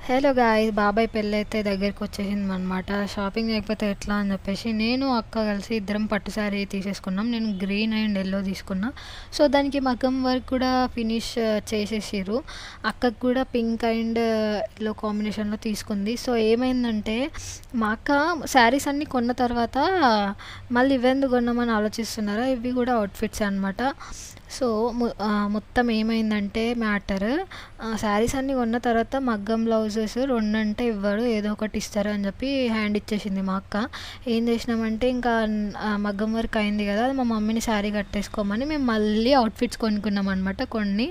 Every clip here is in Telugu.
హలో గాయ్స్, బాబాయ్ పెళ్ళైతే దగ్గరికి వచ్చేసిందనమాట. షాపింగ్ చేయకపోతే ఎట్లా అని చెప్పేసి నేను అక్క కలిసి ఇద్దరం పట్టు శారీ తీసేసుకున్నాం. నేను గ్రీన్ అండ్ ఎల్లో తీసుకున్నా. సో దానికి మగ్గం వర్క్ కూడా ఫినిష్ చేసేసిర్రు. అక్కకు కూడా పింక్ అండ్ ఎల్లో కాంబినేషన్లో తీసుకుంది. సో ఏమైందంటే మా అక్క శారీస్ అన్నీ కొన్న తర్వాత మళ్ళీ ఇవెందుకు కొన్నామని ఆలోచిస్తున్నారా, ఇవి కూడా అవుట్ఫిట్స్ అనమాట. సో మొత్తం ఏమైందంటే మ్యాటర్, శారీస్ అన్నీ కొన్న తర్వాత మగ్గం బ్లౌజెస్ రెండంటే ఇవ్వడు, ఏదో ఒకటి ఇస్తారు అని చెప్పి హ్యాండ్ ఇచ్చేసింది మా అక్క. ఏం చేసినామంటే ఇంకా మగ్గం వర్క్ అయింది కదా, అది మా మమ్మీని శారీ కట్టేసుకోమని మేము మళ్ళీ అవుట్ఫిట్స్ కొనుక్కున్నాం అనమాట. కొన్ని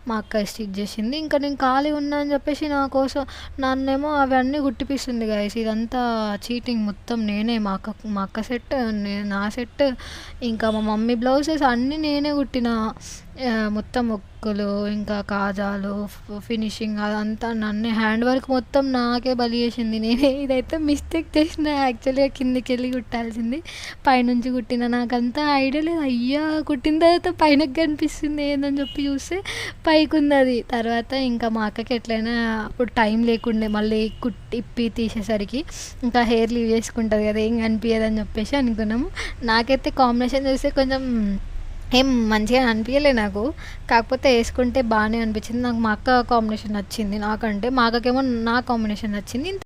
మా అక్క స్టిచ్ చేసింది. ఇంకా నేను ఖాళీ ఉన్నా అని చెప్పేసి నా కోసం నన్నేమో అవన్నీ కుట్టిపిస్తుంది గైస్. ఇదంతా చీటింగ్ మొత్తం. నేనే మా అక్క సెట్, నా సెట్, ఇంకా మా మమ్మీ బ్లౌజెస్ అన్నీ నేనే కుట్టిన. మొత్తం ఒక్కులు, ఇంకా కాజాలు, ఫినిషింగ్ అదంతా నన్నే. హ్యాండ్ వర్క్ మొత్తం నాకే బలి చేసింది. నేనే ఇదైతే మిస్టేక్ చేసిన. యాక్చువల్గా కిందికి వెళ్ళి కుట్టాల్సింది, పైనుంచి కుట్టిన. నాకంతా ఐడియా లేదు. అయ్యా కుట్టిన తర్వాత పైనకి కనిపిస్తుంది ఏందని చెప్పి చూస్తే పైకి ఉంది అది. తర్వాత ఇంకా మా అక్కకి ఎట్లయినా అప్పుడు టైం లేకుండే, మళ్ళీ ఇప్పి తీసేసరికి ఇంకా హెయిర్ లీవ్ చేసుకుంటుంది కదా, ఏం కనిపించదని చెప్పేసి అనుకున్నాము. నాకైతే కాంబినేషన్ చూస్తే కొంచెం ఏం మంచిగా అనిపించలే నాకు. కాకపోతే వేసుకుంటే బాగానే అనిపించింది నాకు. మా అక్క కాంబినేషన్ నచ్చింది నాకంటే. మా అక్కకేమో నా కాంబినేషన్ నచ్చింది.